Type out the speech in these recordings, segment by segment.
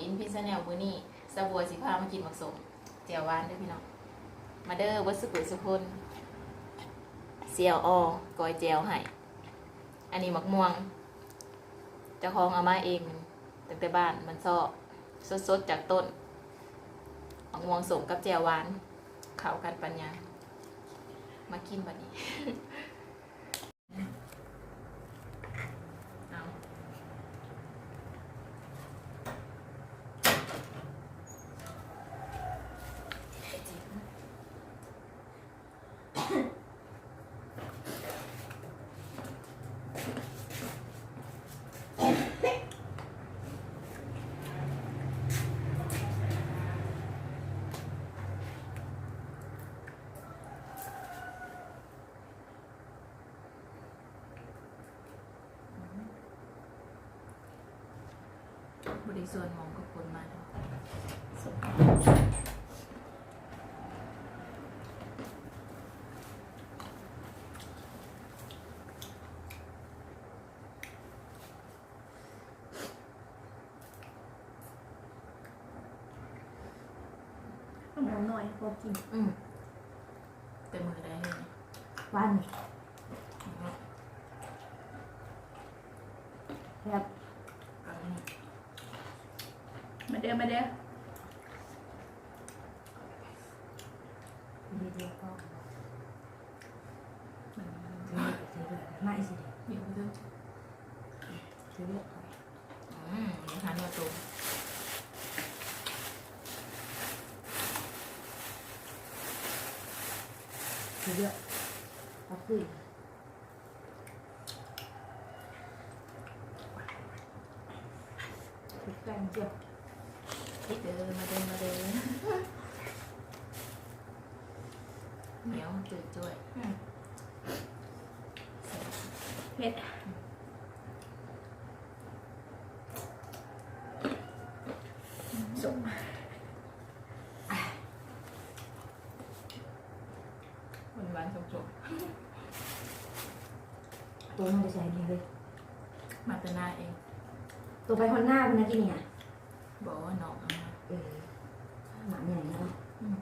อินพิซซ่าแนลมื้อนี้สะบัวสิพามากินหมักสมแจ่วหวานเด้อพี่น้องมาเด้อวัดสุขุสุคนเสี่ยวออกอยแจ่วให้อันนี้หมักม่วงเจ้าของเอามาเองตั้งแต่บ้านมันซอกสดๆจากต้นหมักม่วงสมกับแจ่วหวานเข้ากันปัญญามากินบัดนี้ เอาบริส่วนมองกับคนมาแล้วส่งหมูหน่อยพอกิน แต่มือได้เลย วัน นี่ ครับ เอาอันนี้ มาเด้อมาเด้อ เดียวก็ มัน ไม่สิ เดี๋ยวเพิ่ม ถือเลือก นี่หันมาตรง ถือเลือกเอาขึ้นถือแป้งเจียว ที่เดินมาเดินมาเดินเหนียวจืดจ้วย เผ็ดสุก หวานๆสม ตัวมันจะใส่ดีเลย ๆมาแต่หน้าเอง ตัวไปคนหน้าคุณนะกินเนี่ย บอกว่าน้องเอามา หมาใหญ่เนาะ อืม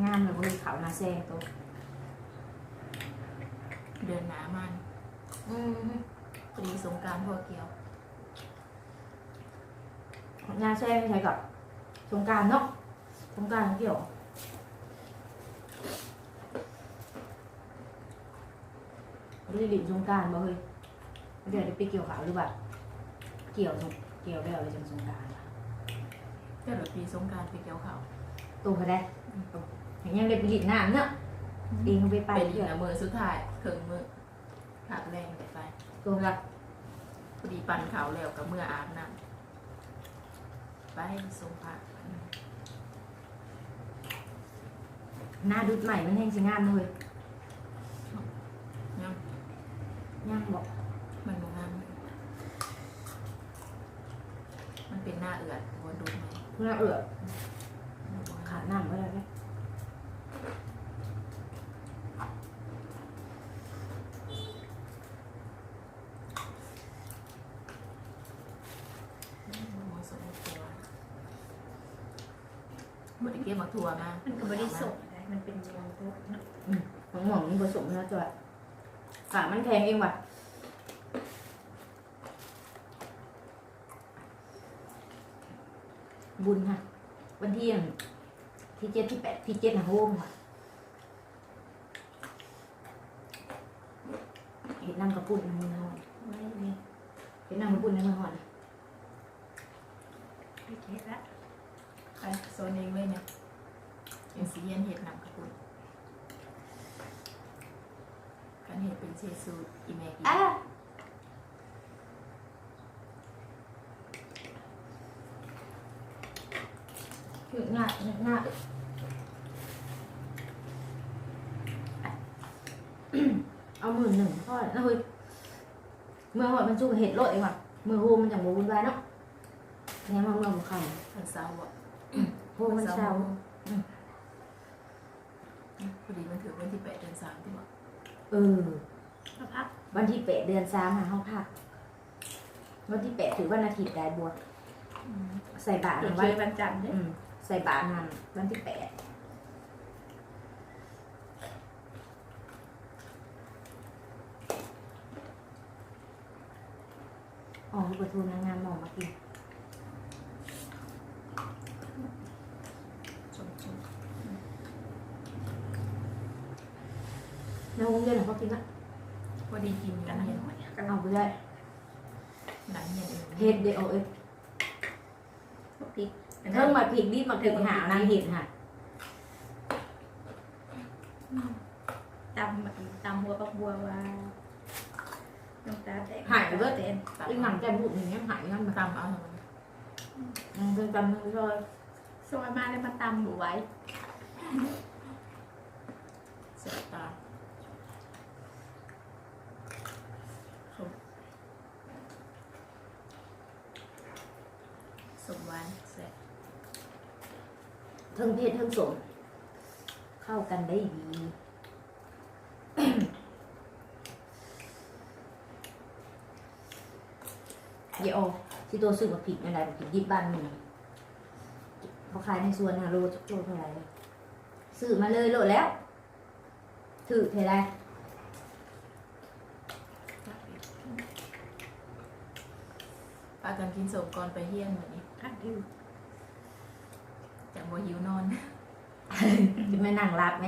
งามเลยคนขาวนาแซงตัว เดินหนามันพอดีสงกรารพวกเกียว นาแซงใช้กับสงกรารเนาะสงกรารเกี่ยวไม่ได้ดิ่งสงกรารบ่เฮ้ยเดี๋ยวไปเกี่ยวขาวหรือแบบเกี่ยวแล้วเลยจังสงกราร แต่แบบปีสงกรารไปเกี่ยวเขาว ตัวเขาได้ยังได้ไปดิ่งน้ำเนาะเองไป เป็น เกี่ยว มือสุดท้ายถึงมือหักแรงไป ตัวละ พอดีปั่นเขาวแล้วกับเมื่ออาบน้ำไปสงพระ หน้าดุดใหม่มันแห้งสิงามเลย ยัง ย่างบอก มันบ่งามมันเป็นหน้าเอือดวนดูไหม หน้าเอือบขาดน้ำก็ได้ไหม หัวสมตัวบริเกมมาทัวร์มา มันก็ไม่ได้สุกอะไรมันเป็นยางตัวเนาะ ของหม่องมันผสมแล้วจ้ะขามันแข็งเองว่ะบุญค่ะวันที่ที่7ที่8ที่7นะโฮมค่ะเห็นน้ำกระปุ่นมันหอน ไม่มี เห็นน้ำกระปุ่นมันหอน ไม่เผ็ดละ ไปโซนเองเลยเนี่ยเป็นสีเย็นเห็ดหนังกระปุนกันเห็ดเป็นเชซูอีเมกิ คือหน้าเอา11,000พ่อนะเฮ้ยเมื่อหอดมันสู้กับเห็ดโลดเองว่ะมือโฮมมันจังบ่วุ่นวายเนาะแม่มาเมื่อบ่เข้า มันเศร้าอ่ะ โฮมมันเศร้า พอดีมันถือวันที่8 เดือน 3ที่บอก เออ กระพัก วันที่8 เดือน 3หาห้องพัก วันที่8ถือวันอาทิตย์ได้บัวใส่บาตร เดี๋ยว วั เจ น อวันจันทร์เนี่ย ใส่บาตรนั่นวันที่8อ๋อลูกกระทูนางงามมองมากิน ชม ในโรงเรียนเขากินละ พอดีกิน กั กัน น ห เย็น น่อยกัน เอาไปได้ หนังเย็น เฮ็ดเดียวเอ้ย พริก เพิ่งมาพริกดิบมาถึงหานางเห็ดค่ะ ตำหัวปักบัวว่าน้ำตาแตก หายไปเบิด เต้น ไอ้หนังแกบุกอย่างเงี้ยหายงั้นมา ตำเอา เพิ่งจำเพิ่งซอย ซอยมาแล้วมาตำหมูไว้ เสียตาสมหวานแซ่บ เพิ่งเพศเพิ่งสมเข้ากันได้ดี เดี๋ยวที่ตัวซื้อมาผิดอะไรมาผิดดิบบ้านมึงเขาขายในสวนฮะโลโลเท่าไหร่ซื้อมาเลยโลแล้วถือเท่าไร ปากันกินสมก่อนไปเฮี้ยนแบบนี้ ข้าวดิว แต่บ่หิวนอน จะไม่นั่งรับไหม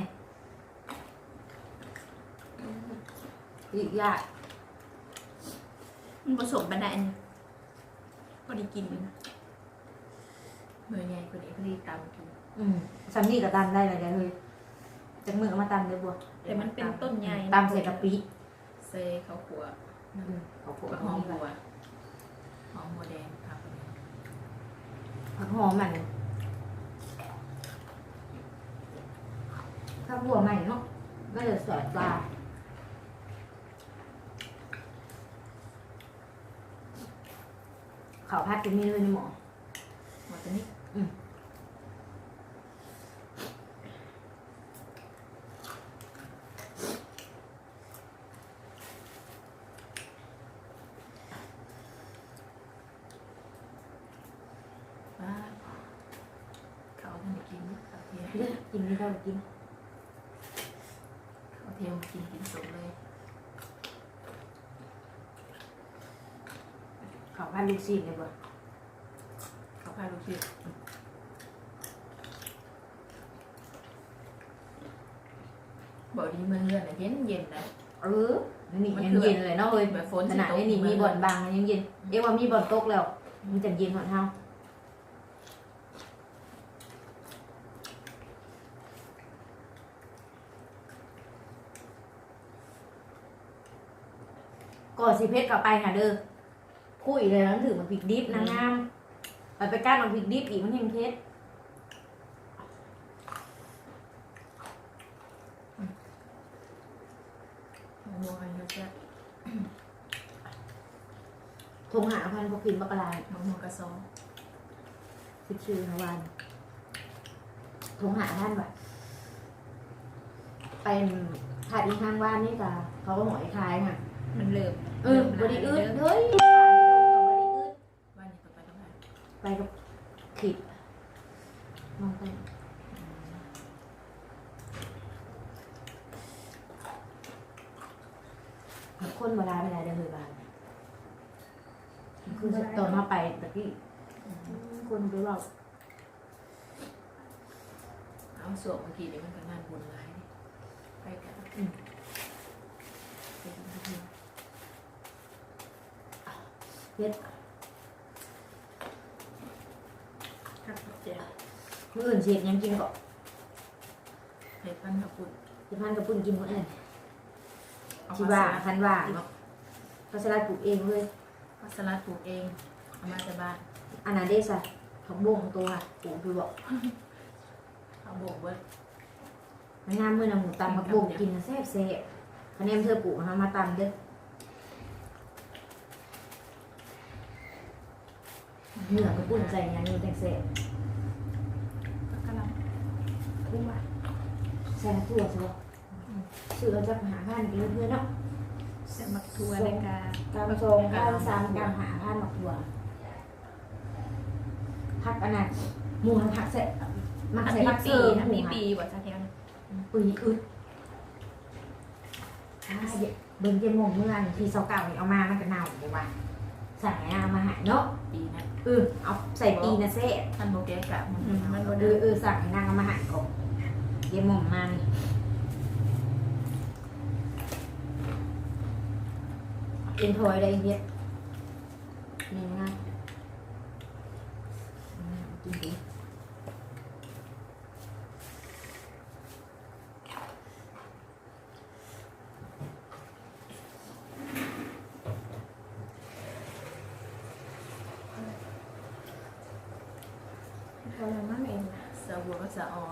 อีกยาก มันผสมบันไดอันนี้พอดีกินนะ เมื่อไงคนนี้พอดีตำกิน ซัมนี่กับตันได้เลยเดี๋ยวเลยจากมือเอามาตันเลยบัว แต่มันเป็นต้นใหญ่ ตำใส่กะปิ เซข้าวขัว เขาโขล กับ ก ห ห อ อ ม ม บัวหอมบัวแดงครับ ผักหอมมันข้าวบัวใหม่เนาะไม่ได้สอดปลาข้าวผัดจะมีเลยในหม้อ หมดตัวนี้ว่าเขาท่านได้กินเขาเทียม กินไม่ได้กิน เขาเทียมกินสมเลย ข้าวผัดลูกชิ้นเลยบัว เขาพาลูกชิ้นบอกดีเมื่อเฮือนเย็นเย็นนะ นี่เย็นเลยเนาะเฮ้ย แบบฝน ขนาดนี้นี่มีบ่อนบางมันยังเย็นเอ๊ะว่ามีบ่อนตกแล้วมันจะเย็นหอดเฮาก่อนสิเพชรกลับไปค่ะเด้อคุยเลยแล้วถือมาพริกดิบนางงามไปก้านมาพริกดิบอีกมันยังเพชร มองอะไรจะ ทงหาพันพอกินบักกะลาย มองกระซอง ชื่อนะวันทงหาท่านแบบเป็นถ่ายอีกทางว่านนี่กะเขาก็หอยคายค่ะ มันเริ่ม บริอึดเฮ้ยบริอึด บ้านนี้ไปตรงไหน ไปกับขิดมองไปคนเวลาไปไหนเดินเลยบ้านคือตอนมาไปตะกี้คนไปบอก เอาสวมเมื่อกี้เดี๋ยวมันก็งานบุญหลายไปกันไปกันทุกที เฮ็ด ข้าวเจียว มื้ออื่นเสียดยังกินก็ เห็ดพันกับปุ่น จะพันกับปุ่นกินหมดเลย เอา ที่ว่าพันว่าเนาะก็สลัดปลูกเองเลย ผักสลัดปลูกเองเอามาจากบ้าน อันนั้นเดซ่ะผักบุ้งตัวค่ะปลูกคือบอก เอาโบกไว้ มันงามมื้อน่ะหมูตำผักบุ้งกินแซ่บคะแนนเธอปลูกมาตำเด้อเนื้อกับปุ่นใส่ยังนี่แต่แซ่บ แล้วก็เรา คุ้มว่ะใส่ถั่วซะบ่ซื้อเอาจากหาบ้านกินเพื่อนเนาะ เสียมักทัวในการ กำทรงข้าวซ้ำกำหาผ้าหมักบัวผักอันนั้นหมูผักเสร็จมักใส่ผักเสริม มีปีบ่ซะเทียน ปุยอึดเบิ่งเจมงเมื่อนที่เสาเก่านี่เอามามันก็เน่าเลยว่ะสั่งไงเอามาหายเนาะ ปีนะ เอาใส่ปีนะเซ่ ท่านโบแกกะมัน มันบ่ สั่งให้นางเอามาหายก่อนเจมงมานี่เป็นถอยได้เยอะนี่ง่ายกินดี พอแล้วมั่งเองนะ สาวบัวก็สะออ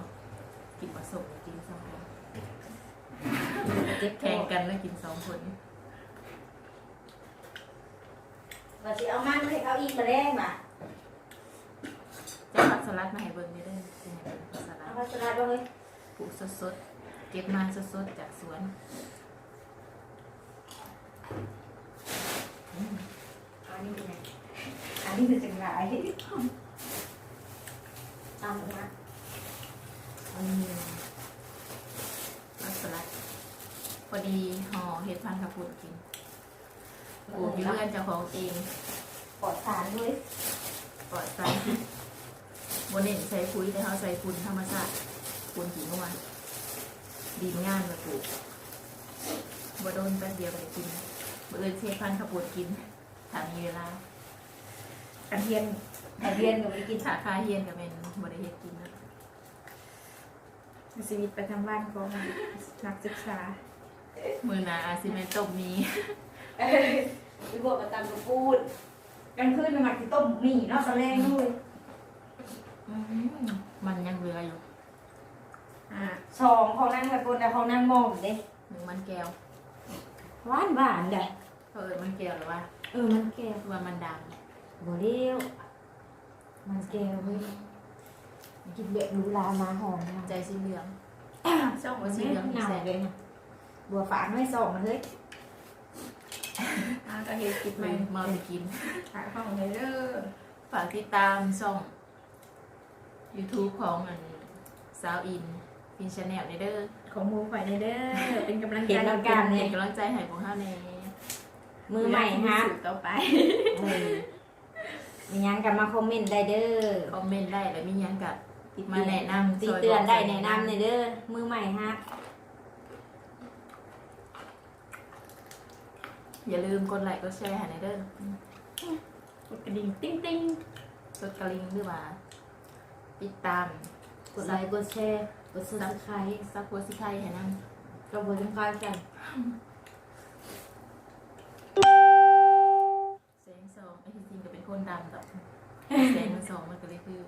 กินผสมกินสองคน เจ็บ แข่งกันแล้วกินสองคน ว่าสิเอามันให้เขาอีกมาแรงมา จะผักสลัดมาให้เบิ่งนี่ได้จะให้เบิ่งผักสลั เอา ด พัสดุลงเลย ปลูกสดๆเก็บมาสดๆจากสวน อันนี้ไงอันนี้คือจังไรตามมา ผักสลัดพอดีห่อเห็ดพันธุ์กระปุกกินปลูกอยู่เรือนเจ้าของเอง ปลอดสารด้วย ปลอดสารพิษโมเน้นใส่ปุ๋ยแต่เขาใส่ปุ๋ยธรรมชาติปุ๋ยหินวันดีงานมาปลูกบ่โดนแป๊บเดียวก็ได้กินบ่เอิญเชฟพันธุ์กระปุกกินถ้ามีเวลา กันเทียน แต่เรียนหนูไปกิน ถ้าค่าเฮียนก็เป็นบ่ได้เฮ็ดกินนะ ชีวิตประจำวันของนักศึกษา มื้อหน้าอาจสิแม่นต้มมี ไปบวกกับตามกระปูดกลางคืนมันมักจะต้มหมี่เนาะตะแรงด้วย มันยังเหลืออยู่ สองของนั่งตะโกนแต่ของนั่งมองเด้ หนึ่งมันแก้ว หวานหวานเด้ มันแก้วหรือว่า มันแก้ว คือว่ามันดัง บ่เลี้ยวมันแก้วเว้ยกินแบบรู้ลามาหอมนะ ใจสีเหลือง ช่อง ว่าสี นี้ เหลือง หนาว แซ่บ เลยนะบัวฝานไม่ส่งมาเฮ้ย ก็เฮ็ดกินใหม่ มาไปกิน ขายของเลยเด้อ ฝากติดตามช่อง YouTube ของสาวอินฟินชาแนลเด้อ ของหมูข่อยเด้อเป็นกำลังใจ เห็นแล้วกัน เป็ เนี่ย นกำลังใจให้พวกเฮาใน มือใหม่ฮะ ต่อไป มียังกันมาคอมเมนต์ได้เด้อ คอมเมนต์ได้แล้วมีหยังก็มาแนะนำ ตีเตือนได้แนะนำในเด้อมือใหม่ฮะ อย่าลืมกดไลค์กดแชร์ให้เด้อก ดกระดิ่งติ้งติ้ง กดกระลิ่งหรือว่าติดตาม กดไลค์กดแชร์กดซับสไครต์ ซับโพสิไทยให้นำ ก็บ่จังคายกัน แสงสองไอ้ที่จริงก็เป็นคนดำดอกแสงมันสองมันก็เลยคือ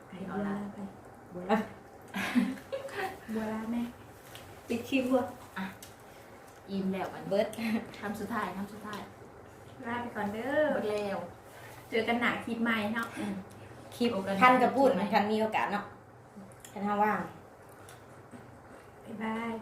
ไป เอา บัว ละ ลาไป บ่ละ บัวลาแม่ ปิดคลิปบ่ อิ่มแล้วอัน เบิด ทำสุดท้าย ลาไปก่อนเด้อ หมดแล้ว เจอกันหนาคลิปใหม่เนาะ คลิปท่านก็พูดนะท่านมีโอกาสเนาะท่านว่า บ๊ายบาย